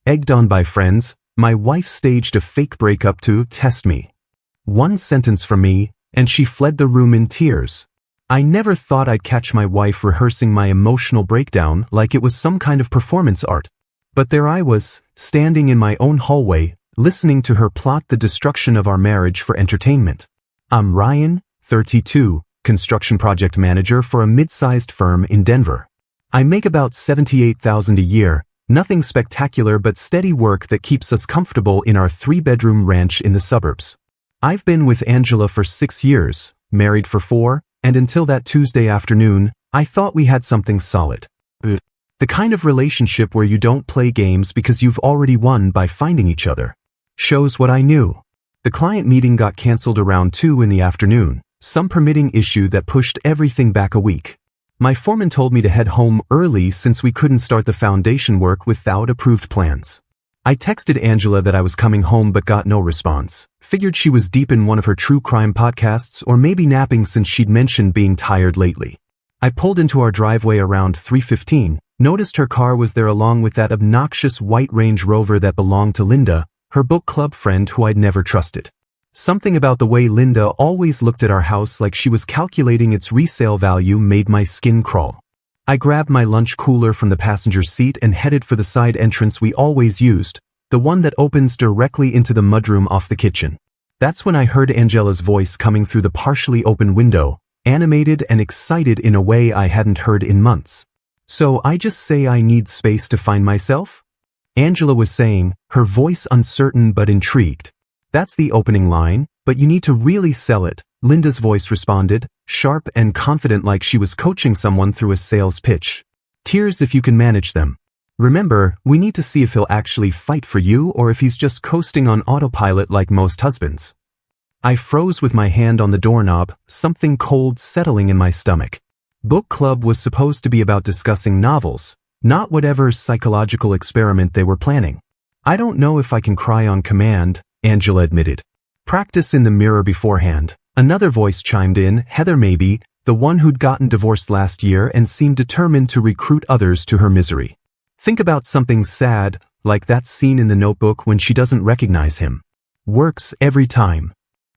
Egged on by friends, my wife staged a fake breakup to test me. One sentence from me, and she fled the room in tears. I never thought I'd catch my wife rehearsing my emotional breakdown like it was some kind of performance art. But there I was, standing in my own hallway, listening to her plot the destruction of our marriage for entertainment. I'm Ryan, 32, construction project manager for a mid-sized firm in Denver. I make about $78,000 a year, nothing spectacular but steady work that keeps us comfortable in our 3-bedroom ranch in the suburbs. I've been with Angela for 6 years, married for 4, and until that Tuesday afternoon, I thought we had something solid. The kind of relationship where you don't play games because you've already won by finding each other. Shows what I knew. The client meeting got canceled around 2 in the afternoon, some permitting issue that pushed everything back a week. My foreman told me to head home early since we couldn't start the foundation work without approved plans. I texted Angela that I was coming home but got no response. Figured she was deep in one of her true crime podcasts or maybe napping since she'd mentioned being tired lately. I pulled into our driveway around 3:15, noticed her car was there along with that obnoxious white Range Rover that belonged to Linda, her book club friend who I'd never trusted. Something about the way Linda always looked at our house like she was calculating its resale value made my skin crawl. I grabbed my lunch cooler from the passenger seat and headed for the side entrance we always used, the one that opens directly into the mudroom off the kitchen. That's when I heard Angela's voice coming through the partially open window, animated and excited in a way I hadn't heard in months. So I just say I need space to find myself? Angela was saying, her voice uncertain but intrigued. That's the opening line, but you need to really sell it, Linda's voice responded, sharp and confident like she was coaching someone through a sales pitch. Tears if you can manage them. Remember, we need to see if he'll actually fight for you or if he's just coasting on autopilot like most husbands. I froze with my hand on the doorknob, something cold settling in my stomach. Book club was supposed to be about discussing novels, not whatever psychological experiment they were planning. I don't know if I can cry on command, Angela admitted. Practice in the mirror beforehand. Another voice chimed in, Heather maybe, the one who'd gotten divorced last year and seemed determined to recruit others to her misery. Think about something sad, like that scene in The Notebook when she doesn't recognize him. Works every time.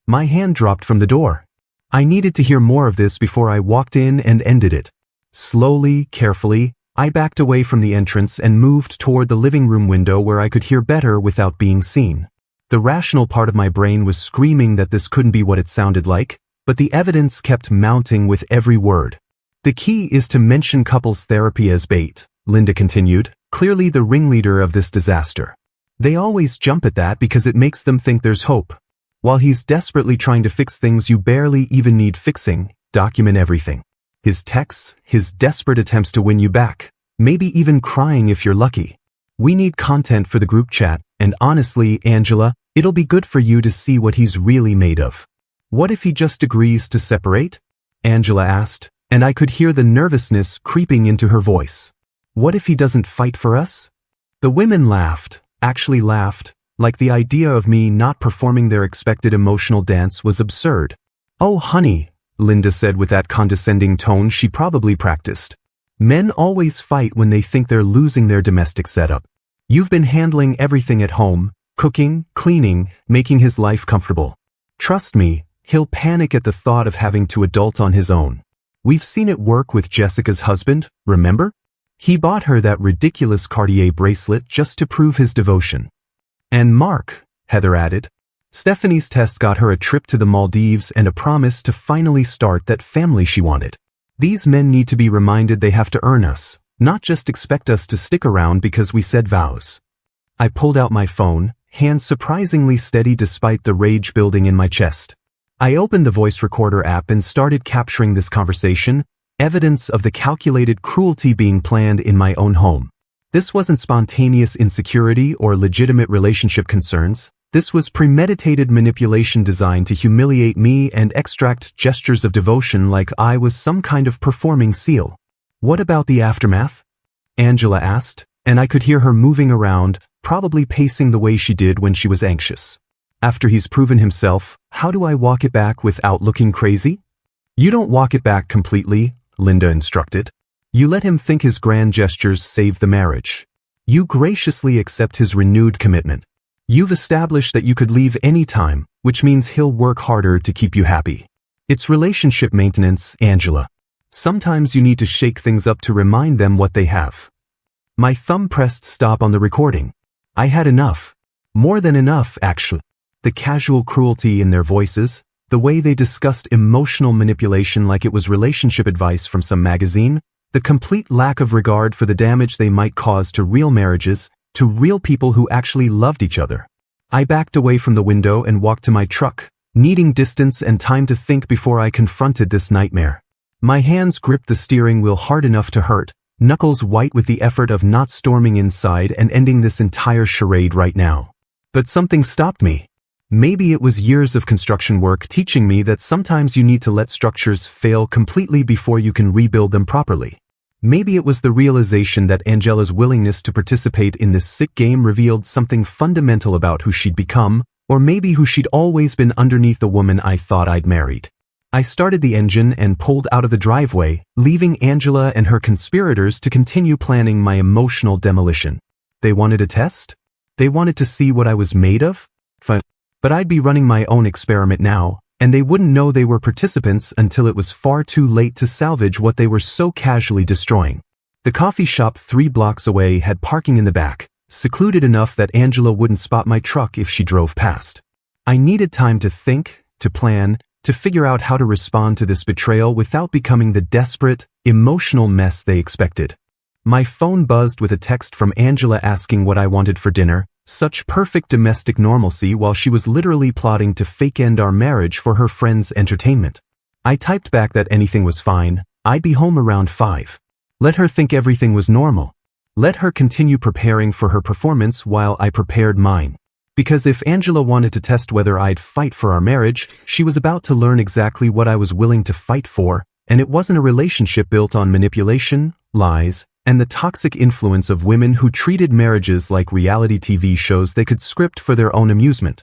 My hand dropped from the door. I needed to hear more of this before I walked in and ended it. Slowly, carefully, I backed away from the entrance and moved toward the living room window where I could hear better without being seen. The rational part of my brain was screaming that this couldn't be what it sounded like, but the evidence kept mounting with every word. The key is to mention couples therapy as bait, Linda continued, clearly the ringleader of this disaster. They always jump at that because it makes them think there's hope. While he's desperately trying to fix things you barely even need fixing, document everything. His texts, his desperate attempts to win you back, maybe even crying if you're lucky. We need content for the group chat, and honestly, Angela, it'll be good for you to see what he's really made of. What if he just agrees to separate? Angela asked, and I could hear the nervousness creeping into her voice. What if he doesn't fight for us? The women laughed, actually laughed, like the idea of me not performing their expected emotional dance was absurd. Oh honey, Linda said with that condescending tone she probably practiced. Men always fight when they think they're losing their domestic setup. You've been handling everything at home, cooking, cleaning, making his life comfortable. Trust me, he'll panic at the thought of having to adult on his own. We've seen it work with Jessica's husband, remember? He bought her that ridiculous Cartier bracelet just to prove his devotion. And Mark, Heather added. Stephanie's test got her a trip to the Maldives and a promise to finally start that family she wanted. These men need to be reminded they have to earn us, not just expect us to stick around because we said vows. I pulled out my phone, hands surprisingly steady despite the rage building in my chest. I opened the voice recorder app and started capturing this conversation, evidence of the calculated cruelty being planned in my own home. This wasn't spontaneous insecurity or legitimate relationship concerns. This was premeditated manipulation designed to humiliate me and extract gestures of devotion like I was some kind of performing seal. What about the aftermath? Angela asked, and I could hear her moving around, probably pacing the way she did when she was anxious. After he's proven himself, how do I walk it back without looking crazy? You don't walk it back completely, Linda instructed. You let him think his grand gestures saved the marriage. You graciously accept his renewed commitment. You've established that you could leave any time, which means he'll work harder to keep you happy. It's relationship maintenance, Angela. Sometimes you need to shake things up to remind them what they have. My thumb pressed stop on the recording. I had enough. More than enough, actually. The casual cruelty in their voices, the way they discussed emotional manipulation like it was relationship advice from some magazine, the complete lack of regard for the damage they might cause to real marriages, to real people who actually loved each other. I backed away from the window and walked to my truck, needing distance and time to think before I confronted this nightmare. My hands gripped the steering wheel hard enough to hurt, knuckles white with the effort of not storming inside and ending this entire charade right now. But something stopped me. Maybe it was years of construction work teaching me that sometimes you need to let structures fail completely before you can rebuild them properly. Maybe it was the realization that Angela's willingness to participate in this sick game revealed something fundamental about who she'd become, or maybe who she'd always been underneath the woman I thought I'd married. I started the engine and pulled out of the driveway, leaving Angela and her conspirators to continue planning my emotional demolition. They wanted a test? They wanted to see what I was made of? But I'd be running my own experiment now, and they wouldn't know they were participants until it was far too late to salvage what they were so casually destroying. The coffee shop 3 blocks away had parking in the back, secluded enough that Angela wouldn't spot my truck if she drove past. I needed time to think, to plan, to figure out how to respond to this betrayal without becoming the desperate, emotional mess they expected. My phone buzzed with a text from Angela asking what I wanted for dinner, such perfect domestic normalcy while she was literally plotting to fake end our marriage for her friend's entertainment. I typed back that anything was fine, I'd be home around 5. Let her think everything was normal. Let her continue preparing for her performance while I prepared mine. Because if Angela wanted to test whether I'd fight for our marriage, she was about to learn exactly what I was willing to fight for, and it wasn't a relationship built on manipulation, lies, and the toxic influence of women who treated marriages like reality TV shows they could script for their own amusement.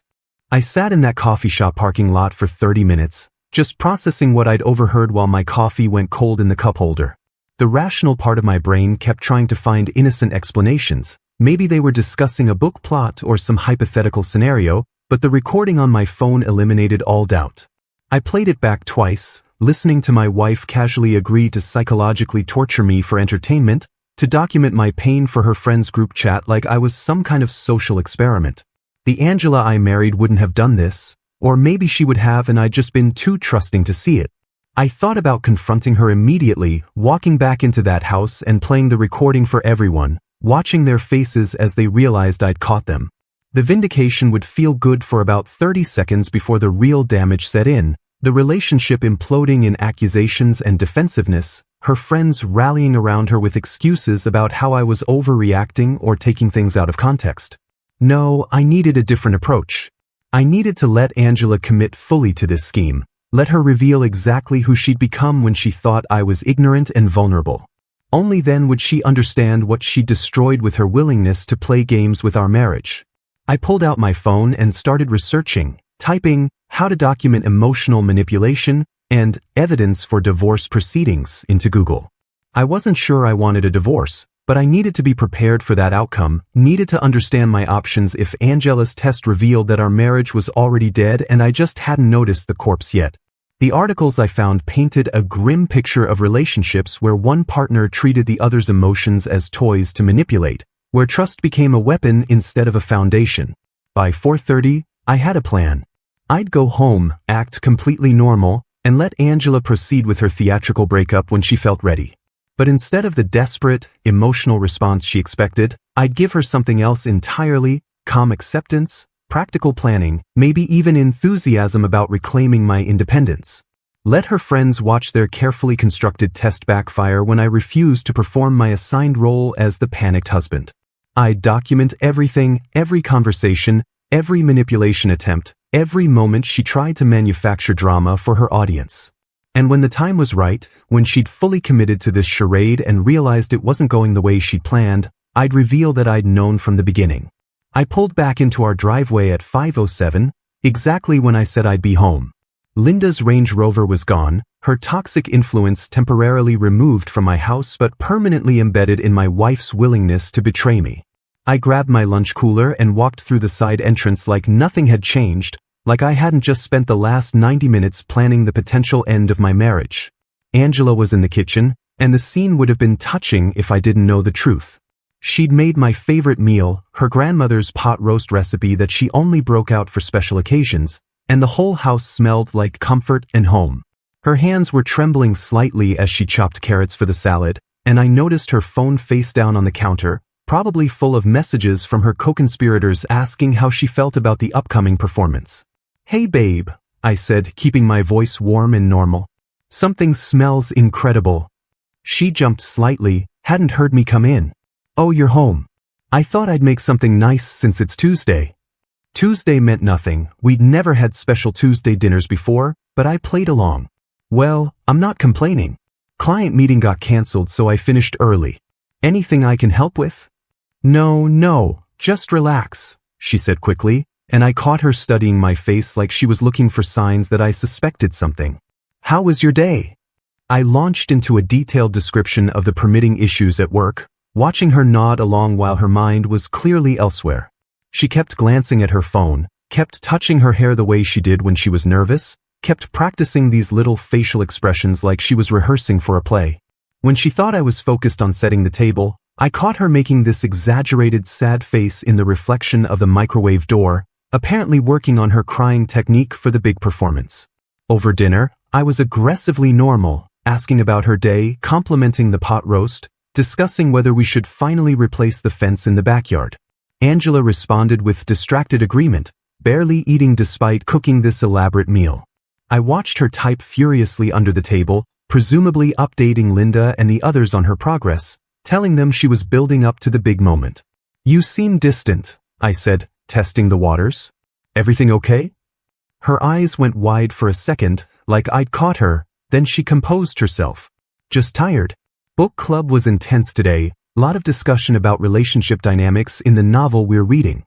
I sat in that coffee shop parking lot for 30 minutes, just processing what I'd overheard while my coffee went cold in the cup holder. The rational part of my brain kept trying to find innocent explanations. Maybe they were discussing a book plot or some hypothetical scenario, but the recording on my phone eliminated all doubt. I played it back twice, listening to my wife casually agree to psychologically torture me for entertainment, to document my pain for her friend's group chat like I was some kind of social experiment. The Angela I married wouldn't have done this, or maybe she would have and I'd just been too trusting to see it. I thought about confronting her immediately, walking back into that house and playing the recording for everyone, watching their faces as they realized I'd caught them. The vindication would feel good for about 30 seconds before the real damage set in, the relationship imploding in accusations and defensiveness, her friends rallying around her with excuses about how I was overreacting or taking things out of context. No, I needed a different approach. I needed to let Angela commit fully to this scheme, let her reveal exactly who she'd become when she thought I was ignorant and vulnerable. Only then would she understand what she destroyed with her willingness to play games with our marriage. I pulled out my phone and started researching, typing, how to document emotional manipulation, and evidence for divorce proceedings into Google. I wasn't sure I wanted a divorce, but I needed to be prepared for that outcome, needed to understand my options if Angela's test revealed that our marriage was already dead and I just hadn't noticed the corpse yet. The articles I found painted a grim picture of relationships where one partner treated the other's emotions as toys to manipulate, where trust became a weapon instead of a foundation. By 4:30, I had a plan. I'd go home, act completely normal, and let Angela proceed with her theatrical breakup when she felt ready. But instead of the desperate, emotional response she expected, I'd give her something else entirely: calm acceptance, practical planning, maybe even enthusiasm about reclaiming my independence. Let her friends watch their carefully constructed test backfire when I refused to perform my assigned role as the panicked husband. I'd document everything, every conversation, every manipulation attempt, every moment she tried to manufacture drama for her audience. And when the time was right, when she'd fully committed to this charade and realized it wasn't going the way she'd planned, I'd reveal that I'd known from the beginning. I pulled back into our driveway at 5:07, exactly when I said I'd be home. Linda's Range Rover was gone, her toxic influence temporarily removed from my house but permanently embedded in my wife's willingness to betray me. I grabbed my lunch cooler and walked through the side entrance like nothing had changed, like I hadn't just spent the last 90 minutes planning the potential end of my marriage. Angela was in the kitchen, and the scene would have been touching if I didn't know the truth. She'd made my favorite meal, her grandmother's pot roast recipe that she only broke out for special occasions, and the whole house smelled like comfort and home. Her hands were trembling slightly as she chopped carrots for the salad, and I noticed her phone face down on the counter, probably full of messages from her co-conspirators asking how she felt about the upcoming performance. "Hey babe," I said, keeping my voice warm and normal. "Something smells incredible." She jumped slightly, hadn't heard me come in. "Oh, you're home. I thought I'd make something nice since it's Tuesday." Tuesday meant nothing. We'd never had special Tuesday dinners before, but I played along. "Well, I'm not complaining. Client meeting got canceled, so I finished early. Anything I can help with?" No, just relax," she said quickly, and I caught her studying my face like she was looking for signs that I suspected something. "How was your day?" I launched into a detailed description of the permitting issues at work, watching her nod along while her mind was clearly elsewhere. She kept glancing at her phone, kept touching her hair the way she did when she was nervous, kept practicing these little facial expressions like she was rehearsing for a play. When she thought I was focused on setting the table, I caught her making this exaggerated sad face in the reflection of the microwave door, apparently working on her crying technique for the big performance. Over dinner, I was aggressively normal, asking about her day, complimenting the pot roast, discussing whether we should finally replace the fence in the backyard. Angela responded with distracted agreement, barely eating despite cooking this elaborate meal. I watched her type furiously under the table, presumably updating Linda and the others on her progress, telling them she was building up to the big moment. "You seem distant," I said, testing the waters. "Everything okay?" Her eyes went wide for a second, like I'd caught her, then she composed herself. "Just tired. Book club was intense today, lot of discussion about relationship dynamics in the novel we're reading."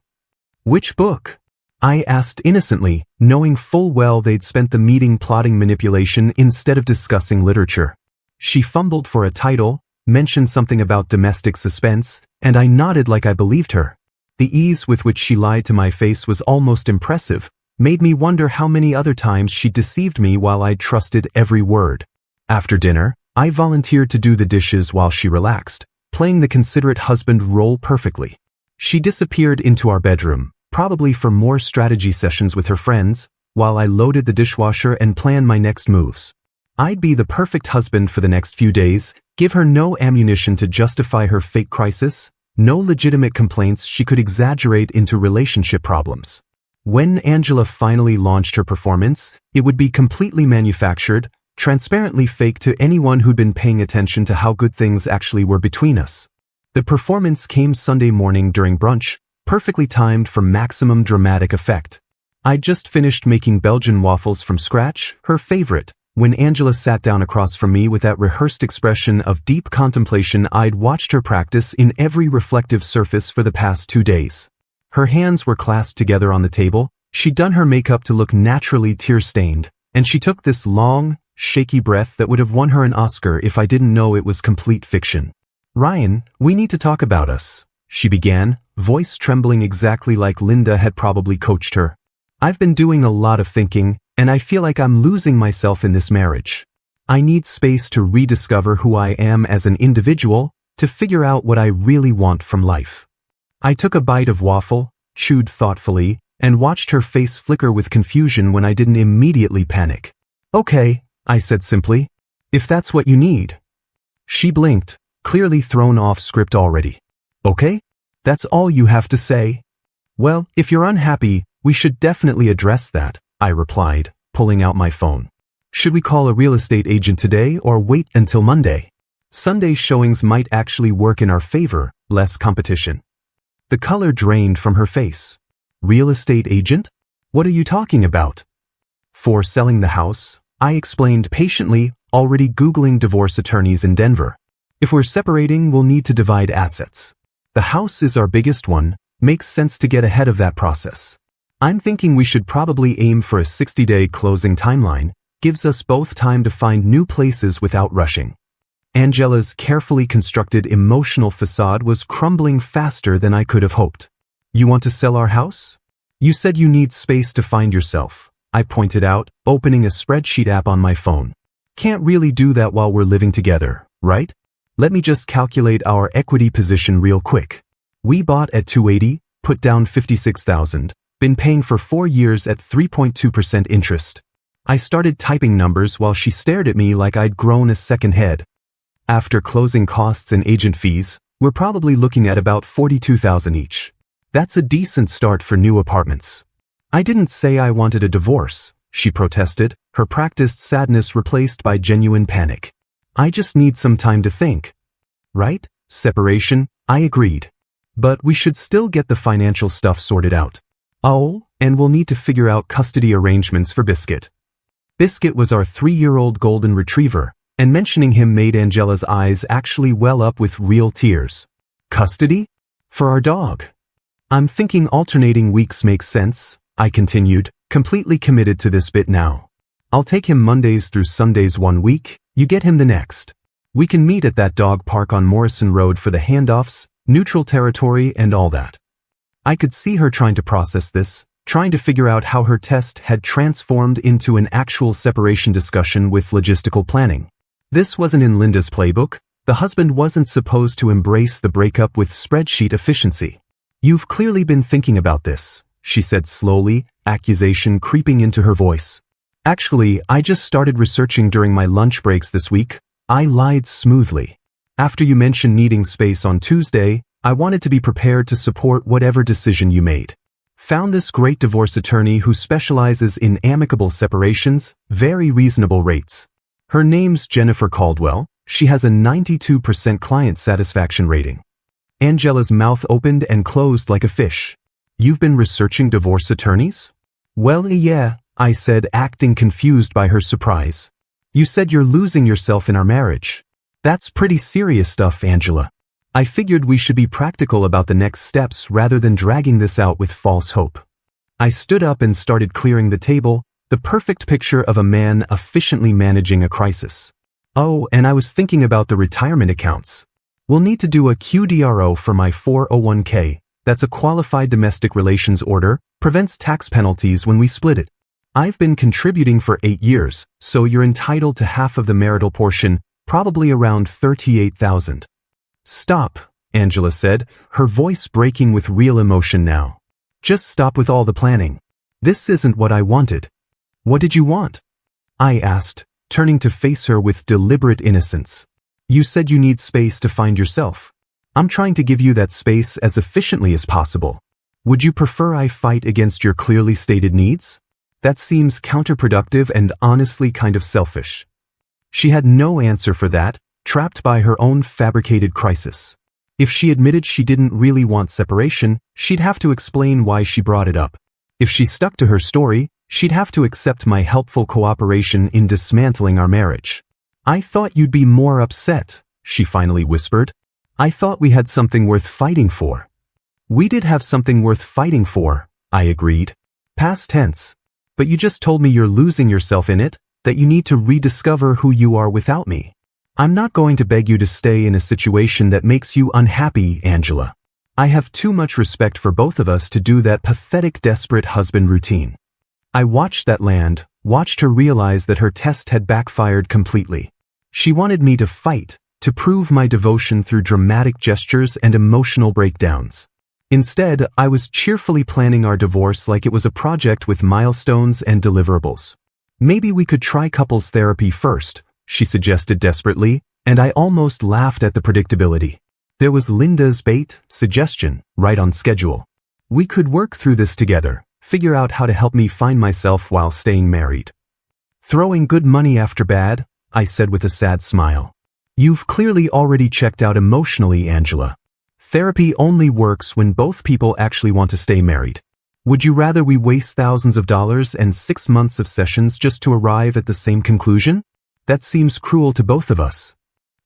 "Which book?" I asked innocently, knowing full well they'd spent the meeting plotting manipulation instead of discussing literature. She fumbled for a title, mentioned something about domestic suspense, and I nodded like I believed her. The ease with which she lied to my face was almost impressive, made me wonder how many other times she deceived me while I trusted every word. After dinner, I volunteered to do the dishes while she relaxed, playing the considerate husband role perfectly. She disappeared into our bedroom, probably for more strategy sessions with her friends, while I loaded the dishwasher and planned my next moves. I'd be the perfect husband for the next few days, give her no ammunition to justify her fake crisis, no legitimate complaints she could exaggerate into relationship problems. When Angela finally launched her performance, it would be completely manufactured, transparently fake to anyone who'd been paying attention to how good things actually were between us. The performance came Sunday morning during brunch, perfectly timed for maximum dramatic effect. I'd just finished making Belgian waffles from scratch, her favorite, when Angela sat down across from me with that rehearsed expression of deep contemplation I'd watched her practice in every reflective surface for the past 2 days. Her hands were clasped together on the table, she'd done her makeup to look naturally tear-stained, and she took this long, shaky breath that would have won her an Oscar if I didn't know it was complete fiction. "Ryan, we need to talk about us," she began, voice trembling exactly like Linda had probably coached her. "I've been doing a lot of thinking, and I feel like I'm losing myself in this marriage. I need space to rediscover who I am as an individual, to figure out what I really want from life." I took a bite of waffle, chewed thoughtfully, and watched her face flicker with confusion when I didn't immediately panic. "Okay," I said simply. "If that's what you need." She blinked, clearly thrown off script already. "Okay? That's all you have to say?" "Well, if you're unhappy, we should definitely address that," I replied, pulling out my phone. "Should we call a real estate agent today or wait until Monday? Sunday showings might actually work in our favor, less competition." The color drained from her face. "Real estate agent? What are you talking about?" "For selling the house," I explained patiently, already Googling divorce attorneys in Denver. "If we're separating, we'll need to divide assets. The house is our biggest one, makes sense to get ahead of that process. I'm thinking we should probably aim for a 60-day closing timeline, gives us both time to find new places without rushing." Angela's carefully constructed emotional facade was crumbling faster than I could have hoped. You want to sell our house? You said you need space to find yourself, I pointed out, opening a spreadsheet app on my phone. Can't really do that while we're living together, right? Let me just calculate our equity position real quick. We bought at 280, put down 56,000, been paying for 4 years at 3.2% interest. I started typing numbers while she stared at me like I'd grown a second head. After closing costs and agent fees, we're probably looking at about 42,000 each. That's a decent start for new apartments. I didn't say I wanted a divorce, she protested, her practiced sadness replaced by genuine panic. I just need some time to think. Right? Separation, I agreed. But we should still get the financial stuff sorted out. Oh, and we'll need to figure out custody arrangements for Biscuit. Biscuit was our 3-year-old golden retriever, and mentioning him made Angela's eyes actually well up with real tears. Custody? For our dog. I'm thinking alternating weeks makes sense, I continued, completely committed to this bit now. I'll take him Mondays through Sundays 1 week, you get him the next. We can meet at that dog park on Morrison Road for the handoffs, neutral territory and all that. I could see her trying to process this, trying to figure out how her test had transformed into an actual separation discussion with logistical planning. This wasn't in Linda's playbook. The husband wasn't supposed to embrace the breakup with spreadsheet efficiency. You've clearly been thinking about this, she said slowly, accusation creeping into her voice. Actually, I just started researching during my lunch breaks this week. I lied smoothly. After you mentioned needing space on Tuesday, I wanted to be prepared to support whatever decision you made. Found this great divorce attorney who specializes in amicable separations, very reasonable rates. Her name's Jennifer Caldwell. She has a 92% client satisfaction rating. Angela's mouth opened and closed like a fish. You've been researching divorce attorneys? Well, yeah, I said, acting confused by her surprise. You said you're losing yourself in our marriage. That's pretty serious stuff, Angela. I figured we should be practical about the next steps rather than dragging this out with false hope. I stood up and started clearing the table, the perfect picture of a man efficiently managing a crisis. Oh, and I was thinking about the retirement accounts. We'll need to do a QDRO for my 401k. That's a qualified domestic relations order, prevents tax penalties when we split it. I've been contributing for 8 years, so you're entitled to half of the marital portion, probably around 38,000. Stop, Angela said, her voice breaking with real emotion now. Just stop with all the planning. This isn't what I wanted. What did you want? I asked, turning to face her with deliberate innocence. You said you need space to find yourself. I'm trying to give you that space as efficiently as possible. Would you prefer I fight against your clearly stated needs? That seems counterproductive and honestly kind of selfish. She had no answer for that, trapped by her own fabricated crisis. If she admitted she didn't really want separation, she'd have to explain why she brought it up. If she stuck to her story, she'd have to accept my helpful cooperation in dismantling our marriage. I thought you'd be more upset, she finally whispered. I thought we had something worth fighting for. We did have something worth fighting for, I agreed. Past tense. But you just told me you're losing yourself in it, that you need to rediscover who you are without me. I'm not going to beg you to stay in a situation that makes you unhappy, Angela. I have too much respect for both of us to do that pathetic, desperate husband routine. I watched that land, watched her realize that her test had backfired completely. She wanted me to fight, to prove my devotion through dramatic gestures and emotional breakdowns. Instead, I was cheerfully planning our divorce like it was a project with milestones and deliverables. Maybe we could try couples therapy first, she suggested desperately, and I almost laughed at the predictability. There was Linda's bait suggestion, right on schedule. We could work through this together, figure out how to help me find myself while staying married. Throwing good money after bad, I said with a sad smile. You've clearly already checked out emotionally, Angela. Therapy only works when both people actually want to stay married. Would you rather we waste thousands of dollars and 6 months of sessions just to arrive at the same conclusion? That seems cruel to both of us.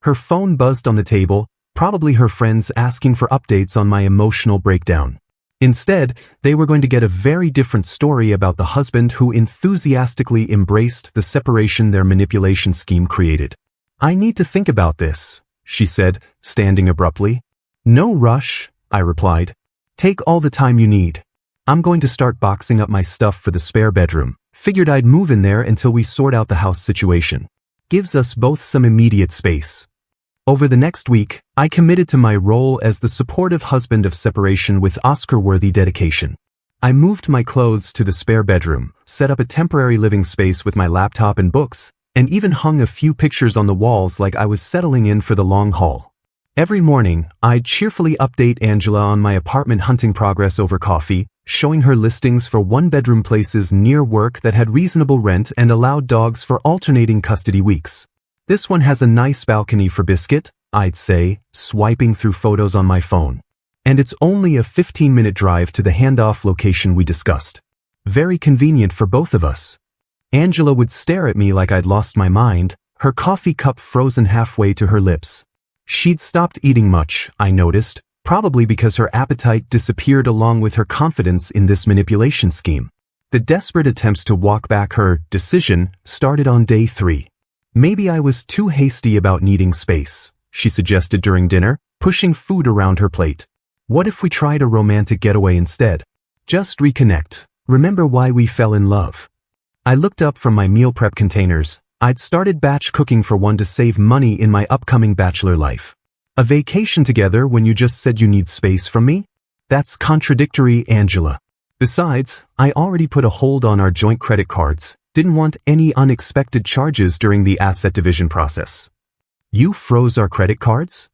Her phone buzzed on the table, probably her friends asking for updates on my emotional breakdown. Instead, they were going to get a very different story about the husband who enthusiastically embraced the separation their manipulation scheme created. I need to think about this, she said, standing abruptly. No rush, I replied. Take all the time you need. I'm going to start boxing up my stuff for the spare bedroom. Figured I'd move in there until we sort out the house situation. Gives us both some immediate space. Over the next week, I committed to my role as the supportive husband of separation with Oscar-worthy dedication. I moved my clothes to the spare bedroom, set up a temporary living space with my laptop and books, and even hung a few pictures on the walls like I was settling in for the long haul. Every morning, I'd cheerfully update Angela on my apartment hunting progress over coffee, showing her listings for one-bedroom places near work that had reasonable rent and allowed dogs for alternating custody weeks. This one has a nice balcony for Biscuit, I'd say, swiping through photos on my phone. And it's only a 15-minute drive to the handoff location we discussed. Very convenient for both of us. Angela would stare at me like I'd lost my mind, her coffee cup frozen halfway to her lips. She'd stopped eating much, I noticed, probably because her appetite disappeared along with her confidence in this manipulation scheme. The desperate attempts to walk back her decision started on day 3. Maybe I was too hasty about needing space, she suggested during dinner, pushing food around her plate. What if we tried a romantic getaway instead? Just reconnect. Remember why we fell in love. I looked up from my meal prep containers. I'd started batch cooking for one to save money in my upcoming bachelor life. A vacation together when you just said you need space from me? That's contradictory, Angela. Besides, I already put a hold on our joint credit cards, didn't want any unexpected charges during the asset division process. You froze our credit cards?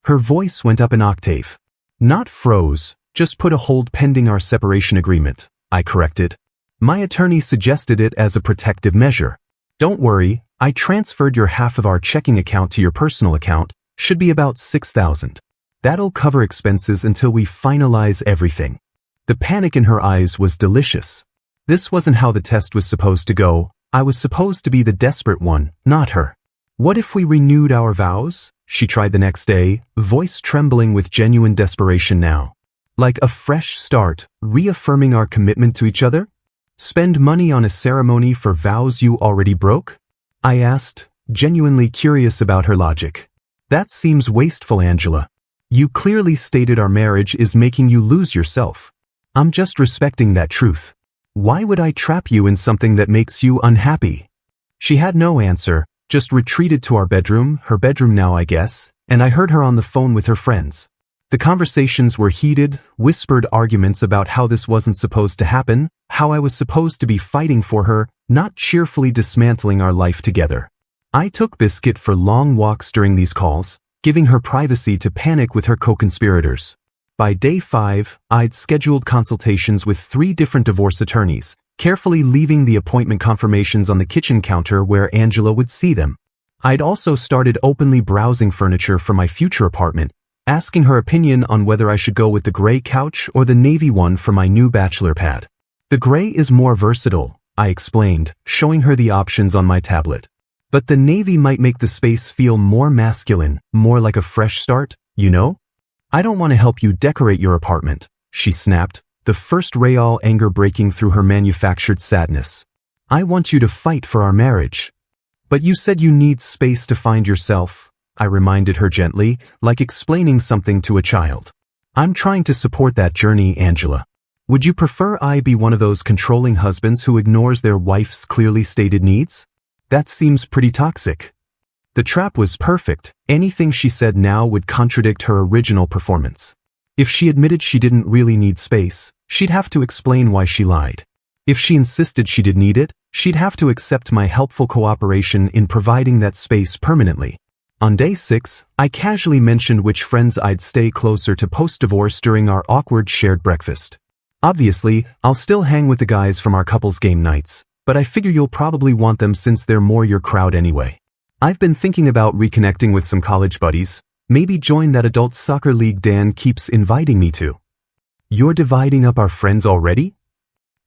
Her voice went up an octave. Not froze, just put a hold pending our separation agreement, I corrected. My attorney suggested it as a protective measure. Don't worry, I transferred your half of our checking account to your personal account, should be about $6,000. That'll cover expenses until we finalize everything. The panic in her eyes was delicious. This wasn't how the test was supposed to go. I was supposed to be the desperate one, not her. What if we renewed our vows? She tried the next day, voice trembling with genuine desperation now. Like a fresh start, reaffirming our commitment to each other? Spend money on a ceremony for vows you already broke? I asked, genuinely curious about her logic. That seems wasteful, Angela. You clearly stated our marriage is making you lose yourself. I'm just respecting that truth. Why would I trap you in something that makes you unhappy? She had no answer, just retreated to our bedroom, her bedroom now I guess, and I heard her on the phone with her friends. The conversations were heated, whispered arguments about how this wasn't supposed to happen, how I was supposed to be fighting for her, not cheerfully dismantling our life together. I took Biscuit for long walks during these calls, giving her privacy to panic with her co-conspirators. By day 5, I'd scheduled consultations with 3 different divorce attorneys, carefully leaving the appointment confirmations on the kitchen counter where Angela would see them. I'd also started openly browsing furniture for my future apartment, asking her opinion on whether I should go with the gray couch or the navy one for my new bachelor pad. The gray is more versatile, I explained, showing her the options on my tablet. But the navy might make the space feel more masculine, more like a fresh start, you know? I don't want to help you decorate your apartment, she snapped, the first real anger breaking through her manufactured sadness. I want you to fight for our marriage. But you said you need space to find yourself, I reminded her gently, like explaining something to a child. I'm trying to support that journey, Angela. Would you prefer I be one of those controlling husbands who ignores their wife's clearly stated needs? That seems pretty toxic. The trap was perfect. Anything she said now would contradict her original performance. If she admitted she didn't really need space, she'd have to explain why she lied. If she insisted she did need it, she'd have to accept my helpful cooperation in providing that space permanently. On day 6, I casually mentioned which friends I'd stay closer to post-divorce during our awkward shared breakfast. Obviously, I'll still hang with the guys from our couples game nights, but I figure you'll probably want them since they're more your crowd anyway. I've been thinking about reconnecting with some college buddies, maybe join that adult soccer league Dan keeps inviting me to. You're dividing up our friends already?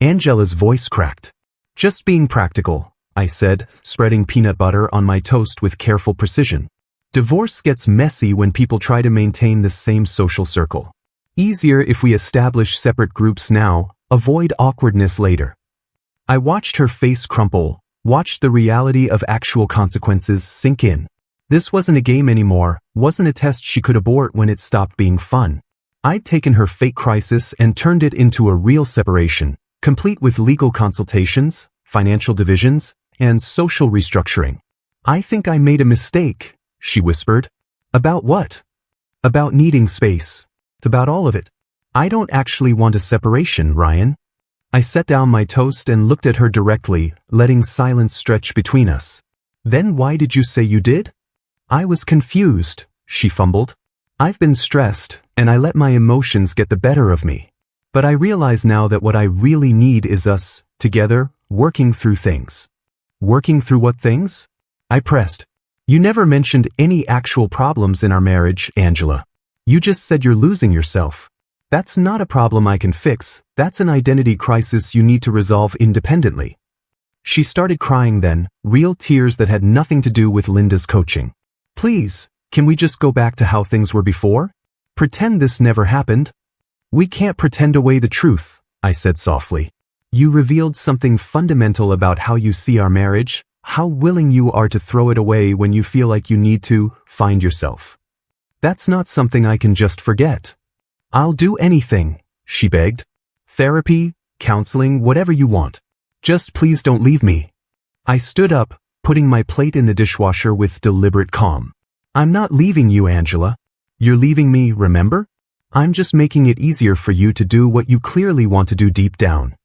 Angela's voice cracked. Just being practical, I said, spreading peanut butter on my toast with careful precision. Divorce gets messy when people try to maintain the same social circle. Easier if we establish separate groups now, avoid awkwardness later. I watched her face crumple, watched the reality of actual consequences sink in. This wasn't a game anymore, wasn't a test she could abort when it stopped being fun. I'd taken her fake crisis and turned it into a real separation, complete with legal consultations, financial divisions, and social restructuring. I think I made a mistake, she whispered. About what? About needing space. About all of it. I don't actually want a separation, Ryan. I set down my toast and looked at her directly, letting silence stretch between us. Then why did you say you did? I was confused, she fumbled. I've been stressed, and I let my emotions get the better of me. But I realize now that what I really need is us, together, working through things. Working through what things? I pressed. You never mentioned any actual problems in our marriage, Angela. You just said you're losing yourself. That's not a problem I can fix, that's an identity crisis you need to resolve independently. She started crying then, real tears that had nothing to do with Linda's coaching. Please, can we just go back to how things were before? Pretend this never happened. We can't pretend away the truth, I said softly. You revealed something fundamental about how you see our marriage, how willing you are to throw it away when you feel like you need to find yourself. That's not something I can just forget. I'll do anything, she begged. Therapy, counseling, whatever you want. Just please don't leave me. I stood up, putting my plate in the dishwasher with deliberate calm. I'm not leaving you, Angela. You're leaving me, remember? I'm just making it easier for you to do what you clearly want to do deep down.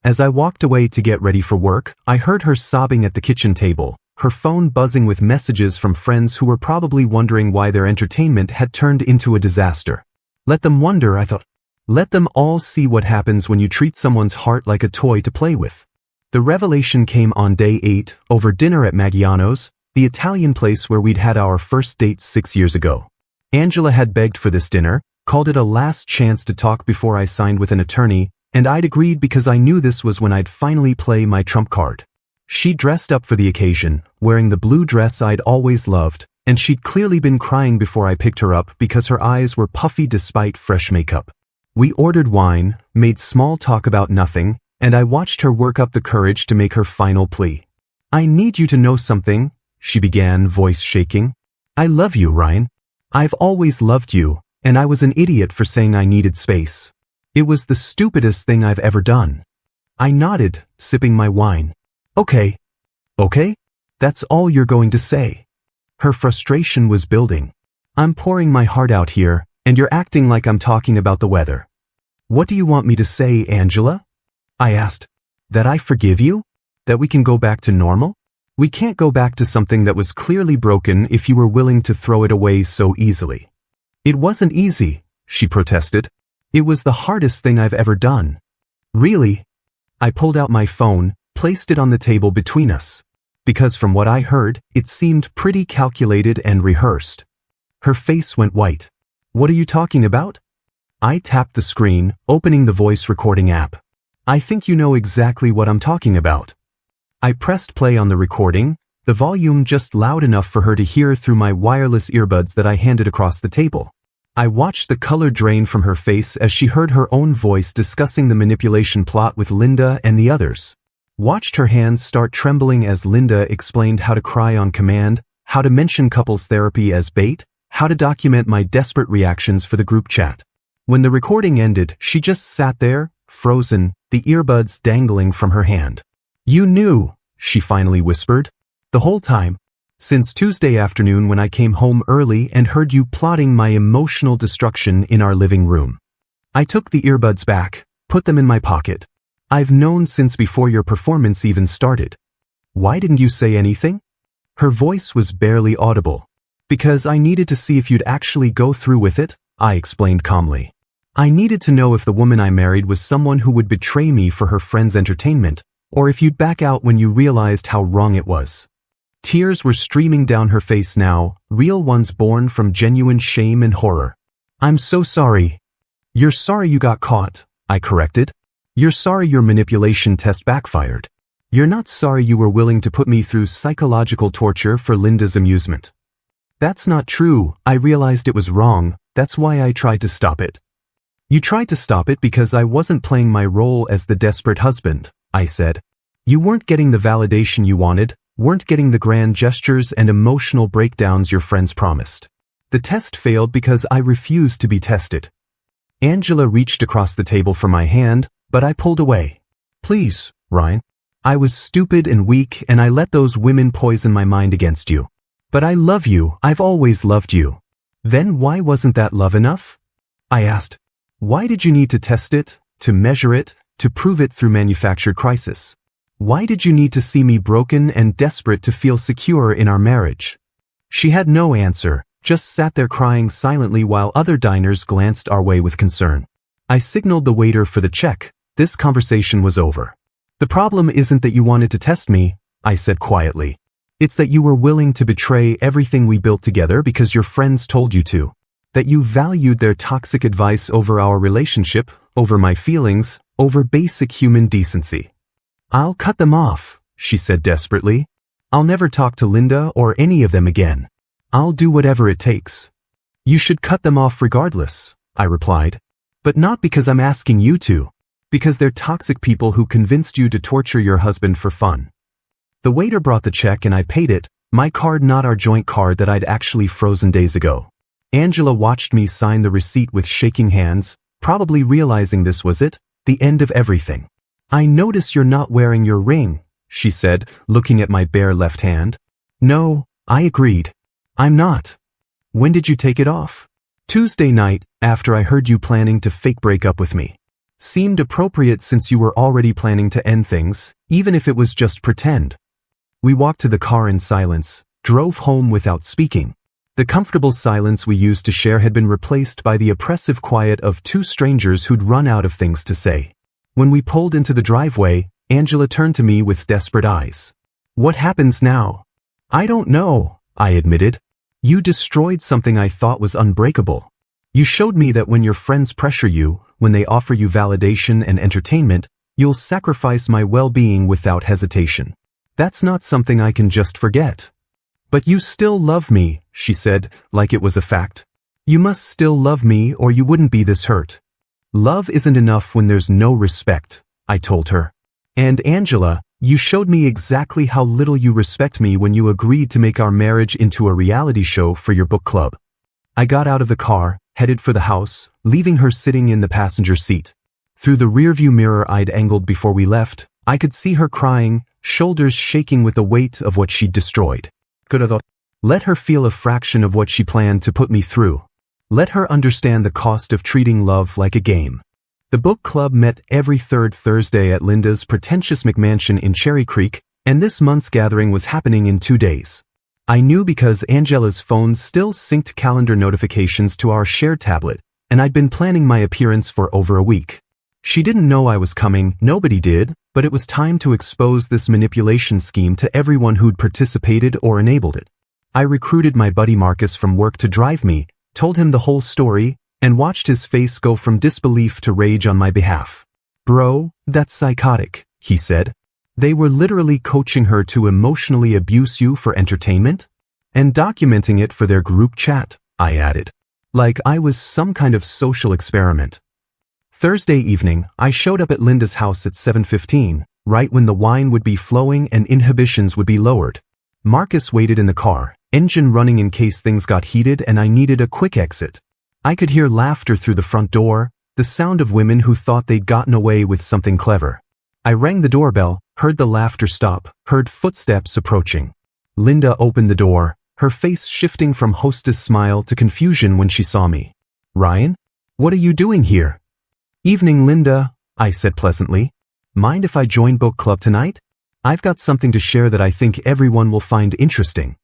As I walked away to get ready for work, I heard her sobbing at the kitchen table, her phone buzzing with messages from friends who were probably wondering why their entertainment had turned into a disaster. Let them wonder, I thought. Let them all see what happens when you treat someone's heart like a toy to play with. The revelation came on day 8, over dinner at Maggiano's, the Italian place where we'd had our first date 6 years ago. Angela had begged for this dinner, called it a last chance to talk before I signed with an attorney, and I'd agreed because I knew this was when I'd finally play my trump card. She dressed up for the occasion, wearing the blue dress I'd always loved, and she'd clearly been crying before I picked her up because her eyes were puffy despite fresh makeup. We ordered wine, made small talk about nothing, and I watched her work up the courage to make her final plea. I need you to know something, she began, voice shaking. I love you, Ryan. I've always loved you, and I was an idiot for saying I needed space. It was the stupidest thing I've ever done. I nodded, sipping my wine. Okay. Okay? That's all you're going to say. Her frustration was building. I'm pouring my heart out here, and you're acting like I'm talking about the weather. What do you want me to say, Angela? I asked. That I forgive you? That we can go back to normal? We can't go back to something that was clearly broken if you were willing to throw it away so easily. It wasn't easy, she protested. It was the hardest thing I've ever done. Really? I pulled out my phone, placed it on the table between us. Because from what I heard, it seemed pretty calculated and rehearsed. Her face went white. What are you talking about? I tapped the screen, opening the voice recording app. I think you know exactly what I'm talking about. I pressed play on the recording, the volume just loud enough for her to hear through my wireless earbuds that I handed across the table. I watched the color drain from her face as she heard her own voice discussing the manipulation plot with Linda and the others. Watched her hands start trembling as Linda explained how to cry on command, how to mention couples therapy as bait, how to document my desperate reactions for the group chat. When the recording ended, she just sat there, frozen, the earbuds dangling from her hand. You knew, she finally whispered. The whole time. Since Tuesday afternoon when I came home early and heard you plotting my emotional destruction in our living room. I took the earbuds back, put them in my pocket. I've known since before your performance even started. Why didn't you say anything? Her voice was barely audible. Because I needed to see if you'd actually go through with it, I explained calmly. I needed to know if the woman I married was someone who would betray me for her friend's entertainment, or if you'd back out when you realized how wrong it was. Tears were streaming down her face now, real ones born from genuine shame and horror. I'm so sorry. You're sorry you got caught, I corrected. You're sorry your manipulation test backfired. You're not sorry you were willing to put me through psychological torture for Linda's amusement. That's not true. I realized it was wrong. That's why I tried to stop it. You tried to stop it because I wasn't playing my role as the desperate husband, I said. You weren't getting the validation you wanted, weren't getting the grand gestures and emotional breakdowns your friends promised. The test failed because I refused to be tested. Angela reached across the table for my hand, but I pulled away. Please, Ryan. I was stupid and weak and I let those women poison my mind against you. But I love you, I've always loved you. Then why wasn't that love enough? I asked. Why did you need to test it, to measure it, to prove it through manufactured crisis? Why did you need to see me broken and desperate to feel secure in our marriage? She had no answer, just sat there crying silently while other diners glanced our way with concern. I signaled the waiter for the check. This conversation was over. The problem isn't that you wanted to test me, I said quietly. It's that you were willing to betray everything we built together because your friends told you to. That you valued their toxic advice over our relationship, over my feelings, over basic human decency. I'll cut them off, she said desperately. I'll never talk to Linda or any of them again. I'll do whatever it takes. You should cut them off regardless, I replied. But not because I'm asking you to. Because they're toxic people who convinced you to torture your husband for fun. The waiter brought the check and I paid it, my card, not our joint card that I'd actually frozen days ago. Angela watched me sign the receipt with shaking hands, probably realizing this was it, the end of everything. I notice you're not wearing your ring, she said, looking at my bare left hand. No, I agreed. I'm not. When did you take it off? Tuesday night, after I heard you planning to fake break up with me. Seemed appropriate since you were already planning to end things, even if it was just pretend. We walked to the car in silence, drove home without speaking. The comfortable silence we used to share had been replaced by the oppressive quiet of two strangers who'd run out of things to say. When we pulled into the driveway, Angela turned to me with desperate eyes. What happens now? I don't know, I admitted. You destroyed something I thought was unbreakable. You showed me that when your friends pressure you, when they offer you validation and entertainment, you'll sacrifice my well-being without hesitation. That's not something I can just forget. But you still love me, she said, like it was a fact. You must still love me or you wouldn't be this hurt. Love isn't enough when there's no respect, I told her. And Angela, you showed me exactly how little you respect me when you agreed to make our marriage into a reality show for your book club. I got out of the car, headed for the house, leaving her sitting in the passenger seat. Through the rearview mirror I'd angled before we left, I could see her crying, shoulders shaking with the weight of what she'd destroyed. Let her feel a fraction of what she planned to put me through. Let her understand the cost of treating love like a game. The book club met every third Thursday at Linda's pretentious McMansion in Cherry Creek, and this month's gathering was happening in 2 days. I knew because Angela's phone still synced calendar notifications to our shared tablet, and I'd been planning my appearance for over a week. She didn't know I was coming, nobody did, but it was time to expose this manipulation scheme to everyone who'd participated or enabled it. I recruited my buddy Marcus from work to drive me, told him the whole story, and watched his face go from disbelief to rage on my behalf. Bro, that's psychotic, he said. They were literally coaching her to emotionally abuse you for entertainment? And documenting it for their group chat, I added. Like I was some kind of social experiment. Thursday evening, I showed up at Linda's house at 7:15, right when the wine would be flowing and inhibitions would be lowered. Marcus waited in the car, engine running in case things got heated and I needed a quick exit. I could hear laughter through the front door, the sound of women who thought they'd gotten away with something clever. I rang the doorbell, heard the laughter stop, heard footsteps approaching. Linda opened the door, her face shifting from hostess smile to confusion when she saw me. Ryan? What are you doing here? Evening, Linda, I said pleasantly. Mind if I join book club tonight? I've got something to share that I think everyone will find interesting.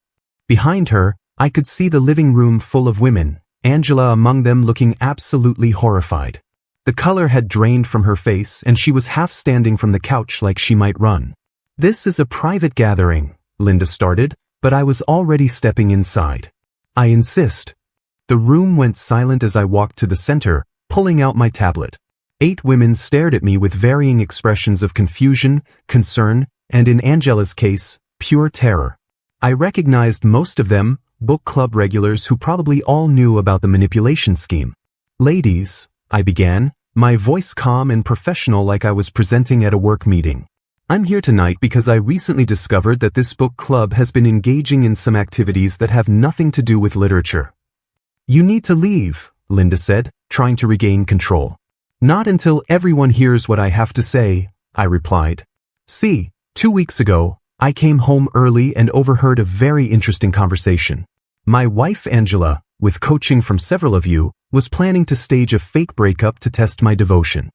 Behind her, I could see the living room full of women, Angela among them looking absolutely horrified. The color had drained from her face and she was half standing from the couch like she might run. This is a private gathering, Linda started, but I was already stepping inside. I insist. The room went silent as I walked to the center, pulling out my tablet. 8 women stared at me with varying expressions of confusion, concern, and in Angela's case, pure terror. I recognized most of them, book club regulars who probably all knew about the manipulation scheme. Ladies, I began, my voice calm and professional like I was presenting at a work meeting. I'm here tonight because I recently discovered that this book club has been engaging in some activities that have nothing to do with literature. You need to leave, Linda said, trying to regain control. Not until everyone hears what I have to say, I replied. See, 2 weeks ago, I came home early and overheard a very interesting conversation. My wife Angela, with coaching from several of you, was planning to stage a fake breakup to test my devotion.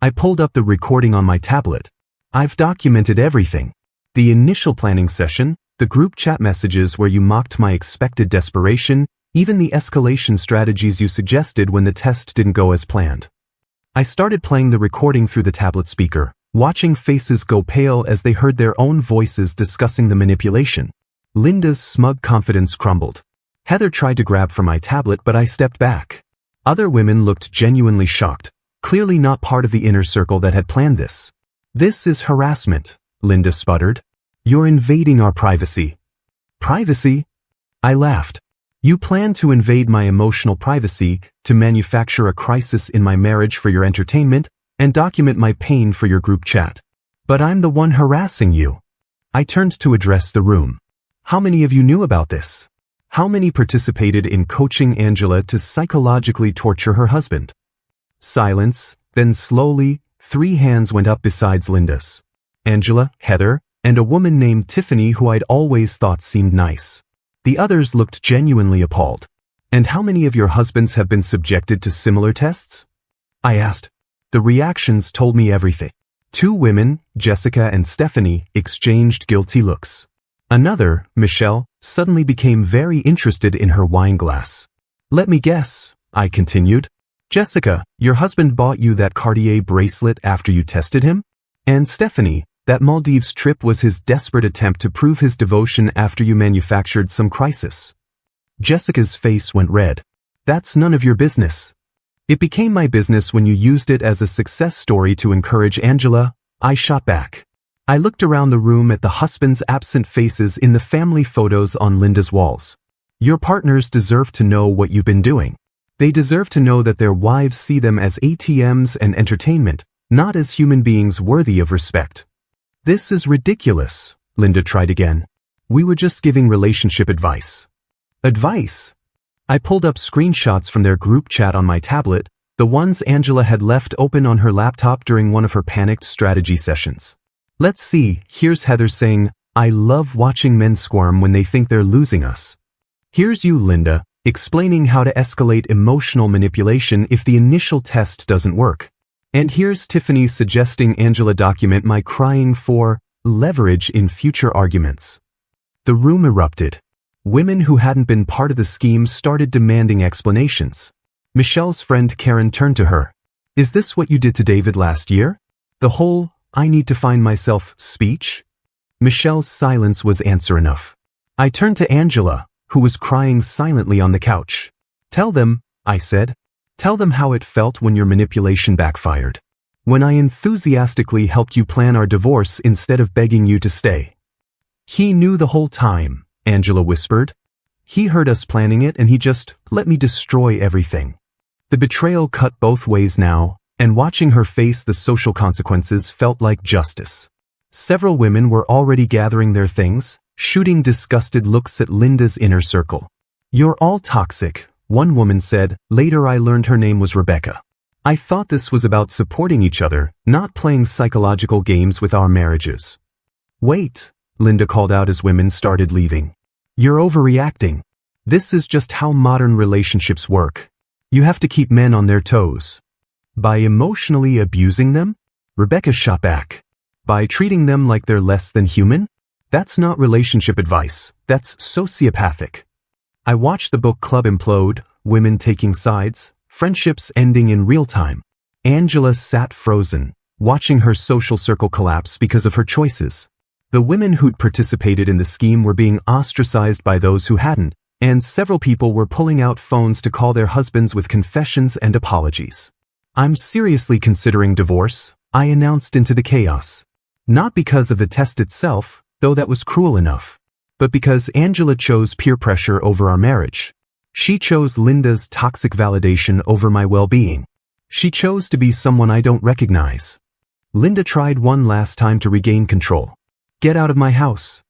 I pulled up the recording on my tablet. I've documented everything. The initial planning session, the group chat messages where you mocked my expected desperation, even the escalation strategies you suggested when the test didn't go as planned. I started playing the recording through the tablet speaker, watching faces go pale as they heard their own voices discussing the manipulation. Linda's smug confidence crumbled. Heather tried to grab for my tablet, but I stepped back. Other women looked genuinely shocked, clearly not part of the inner circle that had planned this. This is harassment, Linda sputtered. You're invading our privacy. Privacy? I laughed. You plan to invade my emotional privacy, to manufacture a crisis in my marriage for your entertainment, and document my pain for your group chat. But I'm the one harassing you. I turned to address the room. How many of you knew about this? How many participated in coaching Angela to psychologically torture her husband? Silence, then slowly, 3 hands went up besides Linda's. Angela, Heather, and a woman named Tiffany who I'd always thought seemed nice. The others looked genuinely appalled. And how many of your husbands have been subjected to similar tests? I asked. The reactions told me everything. 2 women, Jessica and Stephanie, exchanged guilty looks. Another, Michelle, suddenly became very interested in her wine glass. Let me guess, I continued. Jessica, your husband bought you that Cartier bracelet after you tested him? And Stephanie, that Maldives trip was his desperate attempt to prove his devotion after you manufactured some crisis. Jessica's face went red. That's none of your business. It became my business when you used it as a success story to encourage Angela, I shot back. I looked around the room at the husband's absent faces in the family photos on Linda's walls. Your partners deserve to know what you've been doing. They deserve to know that their wives see them as ATMs and entertainment, not as human beings worthy of respect. This is ridiculous, Linda tried again. We were just giving relationship advice. Advice? I pulled up screenshots from their group chat on my tablet, the ones Angela had left open on her laptop during one of her panicked strategy sessions. Let's see, here's Heather saying, I love watching men squirm when they think they're losing us. Here's you, Linda, explaining how to escalate emotional manipulation if the initial test doesn't work. And here's Tiffany suggesting Angela document my crying for leverage in future arguments. The room erupted. Women who hadn't been part of the scheme started demanding explanations. Michelle's friend Karen turned to her. Is this what you did to David last year? The whole, I need to find myself speech? Michelle's silence was answer enough. I turned to Angela, who was crying silently on the couch. Tell them, I said. Tell them how it felt when your manipulation backfired. When I enthusiastically helped you plan our divorce instead of begging you to stay. He knew the whole time, Angela whispered. He heard us planning it and he just let me destroy everything. The betrayal cut both ways now, and watching her face the social consequences felt like justice. Several women were already gathering their things, shooting disgusted looks at Linda's inner circle. You're all toxic, one woman said. Later I learned her name was Rebecca. I thought this was about supporting each other, not playing psychological games with our marriages. Wait, Linda called out as women started leaving. You're overreacting. This is just how modern relationships work. You have to keep men on their toes. By emotionally abusing them? Rebecca shot back. By treating them like they're less than human? That's not relationship advice, that's sociopathic. I watched the book club implode, women taking sides, friendships ending in real time. Angela sat frozen, watching her social circle collapse because of her choices. The women who'd participated in the scheme were being ostracized by those who hadn't, and several people were pulling out phones to call their husbands with confessions and apologies. I'm seriously considering divorce, I announced into the chaos. Not because of the test itself, though that was cruel enough, but because Angela chose peer pressure over our marriage. She chose Linda's toxic validation over my well-being. She chose to be someone I don't recognize. Linda tried one last time to regain control. Get out of my house.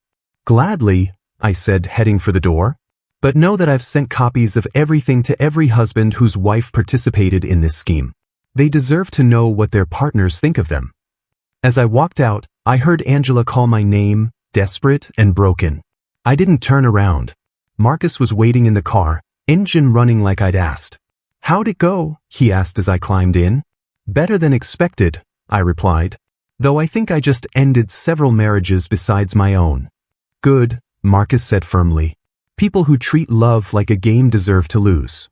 Gladly, I said, heading for the door. But know that I've sent copies of everything to every husband whose wife participated in this scheme. They deserve to know what their partners think of them. As I walked out, I heard Angela call my name, desperate and broken. I didn't turn around. Marcus was waiting in the car, engine running like I'd asked. How'd it go? He asked as I climbed in. Better than expected, I replied. Though I think I just ended several marriages besides my own. Good, Marcus said firmly. People who treat love like a game deserve to lose.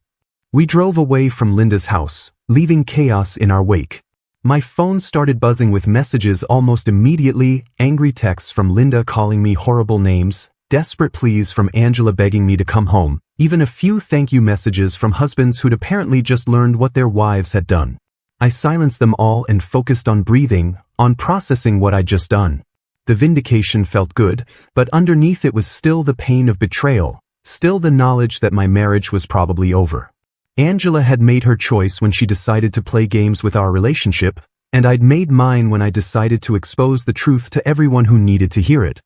We drove away from Linda's house, leaving chaos in our wake. My phone started buzzing with messages almost immediately, angry texts from Linda calling me horrible names, desperate pleas from Angela begging me to come home, even a few thank you messages from husbands who'd apparently just learned what their wives had done. I silenced them all and focused on breathing, on processing what I'd just done. The vindication felt good, but underneath it was still the pain of betrayal, still the knowledge that my marriage was probably over. Angela had made her choice when she decided to play games with our relationship, and I'd made mine when I decided to expose the truth to everyone who needed to hear it.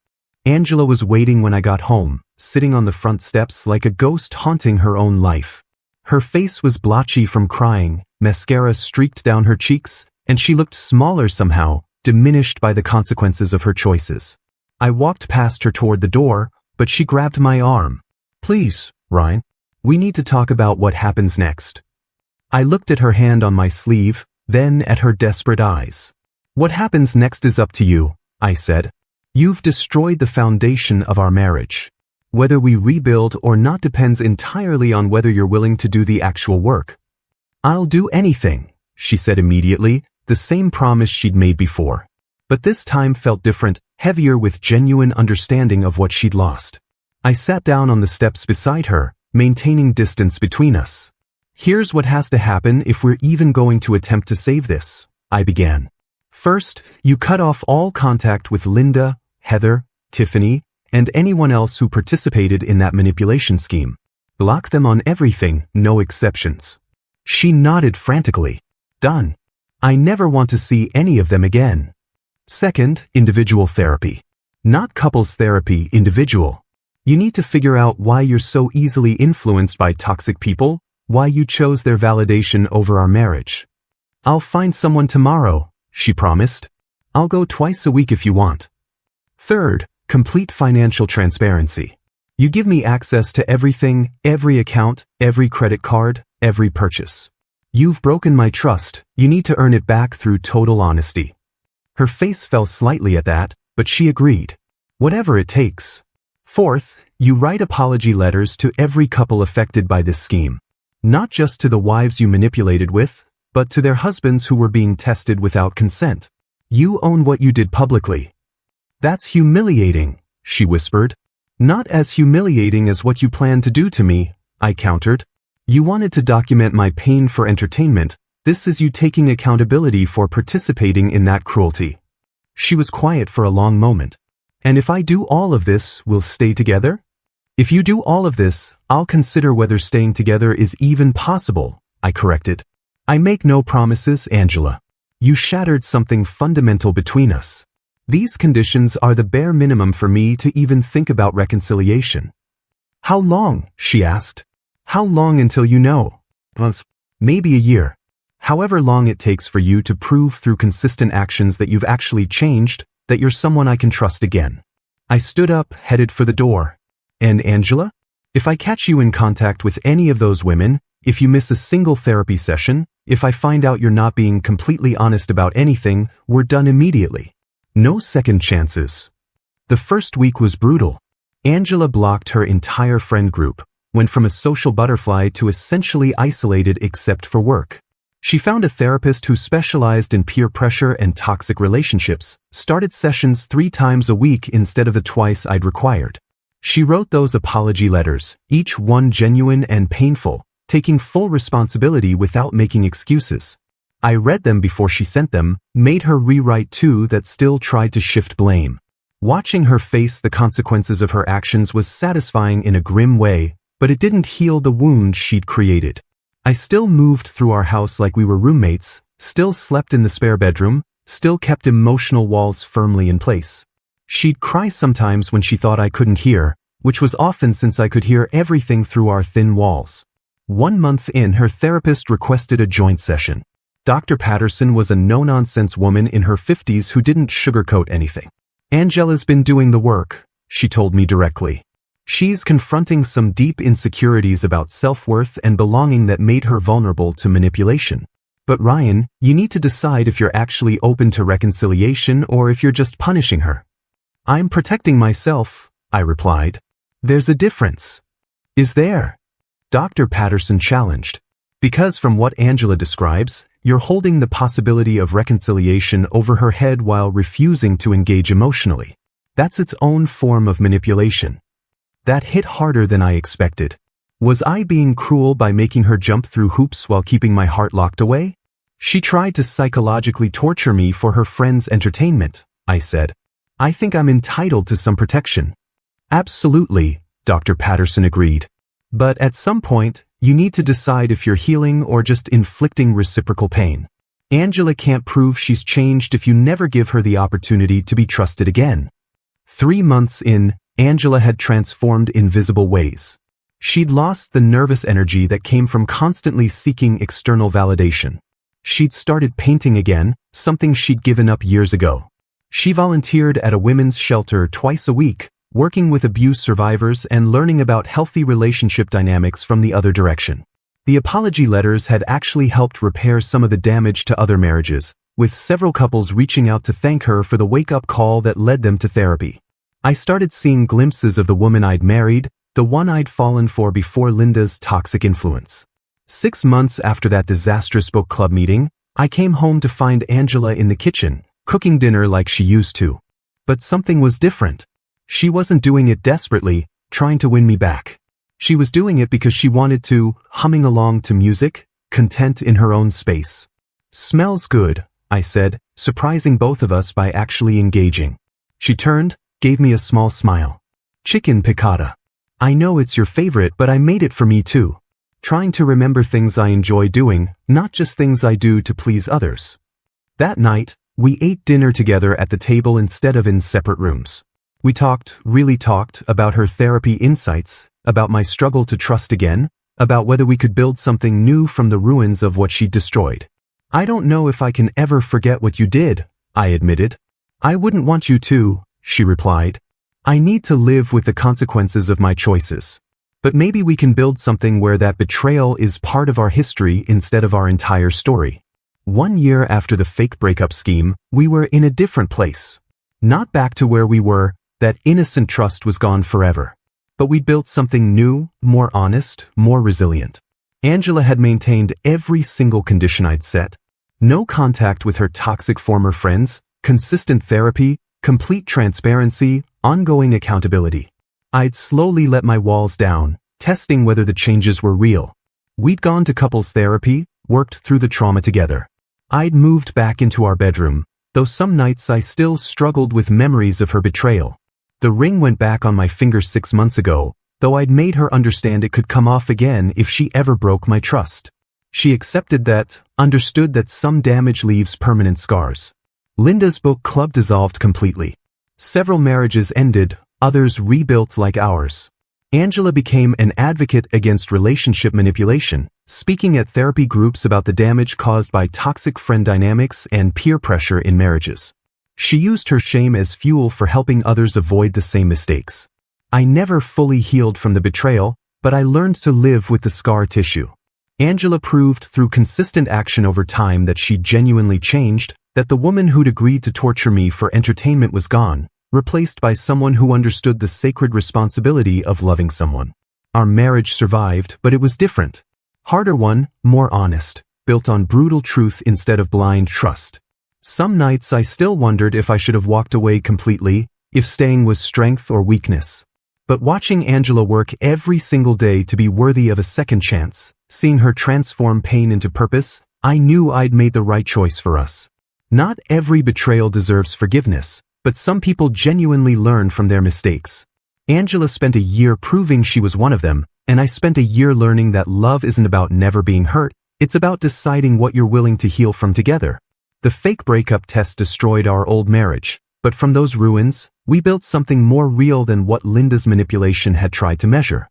Angela was waiting when I got home, sitting on the front steps like a ghost haunting her own life. Her face was blotchy from crying, mascara streaked down her cheeks, and she looked smaller somehow, diminished by the consequences of her choices. I walked past her toward the door, but she grabbed my arm. Please, Ryan. We need to talk about what happens next. I looked at her hand on my sleeve, then at her desperate eyes. What happens next is up to you, I said. You've destroyed the foundation of our marriage. Whether we rebuild or not depends entirely on whether you're willing to do the actual work. I'll do anything, she said immediately, the same promise she'd made before. But this time felt different, heavier with genuine understanding of what she'd lost. I sat down on the steps beside her, maintaining distance between us. Here's what has to happen if we're even going to attempt to save this, I began. First, you cut off all contact with Linda, Heather, Tiffany, and anyone else who participated in that manipulation scheme. Block them on everything, no exceptions. She nodded frantically. Done. I never want to see any of them again. Second, individual therapy. Not couples therapy, individual. You need to figure out why you're so easily influenced by toxic people, why you chose their validation over our marriage. I'll find someone tomorrow, she promised. I'll go twice a week if you want. Third, complete financial transparency. You give me access to everything, every account, every credit card, every purchase. You've broken my trust, you need to earn it back through total honesty. Her face fell slightly at that, but she agreed. Whatever it takes. Fourth, you write apology letters to every couple affected by this scheme. Not just to the wives you manipulated with, but to their husbands who were being tested without consent. You own what you did publicly. That's humiliating, she whispered. Not as humiliating as what you planned to do to me, I countered. You wanted to document my pain for entertainment. This is you taking accountability for participating in that cruelty. She was quiet for a long moment. And if I do all of this, we'll stay together? If you do all of this, I'll consider whether staying together is even possible, I corrected. I make no promises, Angela. You shattered something fundamental between us. These conditions are the bare minimum for me to even think about reconciliation. How long? She asked. How long until you know? Months. Maybe a year. However long it takes for you to prove through consistent actions that you've actually changed, that you're someone I can trust again. I stood up, headed for the door. And Angela? If I catch you in contact with any of those women, if you miss a single therapy session, if I find out you're not being completely honest about anything, we're done immediately. No second chances. The first week was brutal. Angela blocked her entire friend group, went from a social butterfly to essentially isolated except for work. She found a therapist who specialized in peer pressure and toxic relationships, started sessions 3 times a week instead of the twice I'd required. She wrote those apology letters, each one genuine and painful, taking full responsibility without making excuses. I read them before she sent them, made her rewrite 2 that still tried to shift blame. Watching her face the consequences of her actions was satisfying in a grim way, but it didn't heal the wound she'd created. I still moved through our house like we were roommates, still slept in the spare bedroom, still kept emotional walls firmly in place. She'd cry sometimes when she thought I couldn't hear, which was often since I could hear everything through our thin walls. 1 month in, her therapist requested a joint session. Dr. Patterson was a no-nonsense woman in her 50s who didn't sugarcoat anything. "Angela's been doing the work," she told me directly. "She's confronting some deep insecurities about self-worth and belonging that made her vulnerable to manipulation. But Ryan, you need to decide if you're actually open to reconciliation or if you're just punishing her." "I'm protecting myself," I replied. "There's a difference." "Is there?" Dr. Patterson challenged. "Because from what Angela describes, you're holding the possibility of reconciliation over her head while refusing to engage emotionally. That's its own form of manipulation." That hit harder than I expected. Was I being cruel by making her jump through hoops while keeping my heart locked away? "She tried to psychologically torture me for her friend's entertainment," I said. "I think I'm entitled to some protection." "Absolutely," Dr. Patterson agreed. "But at some point, you need to decide if you're healing or just inflicting reciprocal pain. Angela can't prove she's changed if you never give her the opportunity to be trusted again." 3 months in, Angela had transformed in visible ways. She'd lost the nervous energy that came from constantly seeking external validation. She'd started painting again, something she'd given up years ago. She volunteered at a women's shelter twice a week, working with abuse survivors and learning about healthy relationship dynamics from the other direction. The apology letters had actually helped repair some of the damage to other marriages, with several couples reaching out to thank her for the wake-up call that led them to therapy. I started seeing glimpses of the woman I'd married, the one I'd fallen for before Linda's toxic influence. 6 months after that disastrous book club meeting, I came home to find Angela in the kitchen, cooking dinner like she used to. But something was different. She wasn't doing it desperately, trying to win me back. She was doing it because she wanted to, humming along to music, content in her own space. "Smells good," I said, surprising both of us by actually engaging. She turned, gave me a small smile. "Chicken piccata. I know it's your favorite, but I made it for me too." Trying to remember things I enjoy doing, not just things I do to please others. That night, we ate dinner together at the table instead of in separate rooms. We really talked about her therapy insights, about my struggle to trust again, about whether we could build something new from the ruins of what she'd destroyed. "I don't know if I can ever forget what you did," I admitted. "I wouldn't want you to," she replied. "I need to live with the consequences of my choices. But maybe we can build something where that betrayal is part of our history instead of our entire story." 1 year after the fake breakup scheme, we were in a different place. Not back to where we were, that innocent trust was gone forever. But we built something new, more honest, more resilient. Angela had maintained every single condition I'd set. No contact with her toxic former friends, consistent therapy, complete transparency, ongoing accountability. I'd slowly let my walls down, testing whether the changes were real. We'd gone to couples therapy, worked through the trauma together. I'd moved back into our bedroom, though some nights I still struggled with memories of her betrayal. The ring went back on my finger 6 months ago, though I'd made her understand it could come off again if she ever broke my trust. She accepted that, understood that some damage leaves permanent scars. Linda's book club dissolved completely. Several marriages ended, others rebuilt like ours. Angela became an advocate against relationship manipulation, speaking at therapy groups about the damage caused by toxic friend dynamics and peer pressure in marriages. She used her shame as fuel for helping others avoid the same mistakes. I never fully healed from the betrayal, but I learned to live with the scar tissue. Angela proved through consistent action over time that she'd genuinely changed, that the woman who'd agreed to torture me for entertainment was gone, replaced by someone who understood the sacred responsibility of loving someone. Our marriage survived, but it was different. Harder one, more honest, built on brutal truth instead of blind trust. Some nights I still wondered if I should have walked away completely, if staying was strength or weakness. But watching Angela work every single day to be worthy of a second chance, seeing her transform pain into purpose, I knew I'd made the right choice for us. Not every betrayal deserves forgiveness, but some people genuinely learn from their mistakes. Angela spent a year proving she was one of them, and I spent a year learning that love isn't about never being hurt, it's about deciding what you're willing to heal from together. The fake breakup test destroyed our old marriage, but from those ruins, we built something more real than what Linda's manipulation had tried to measure.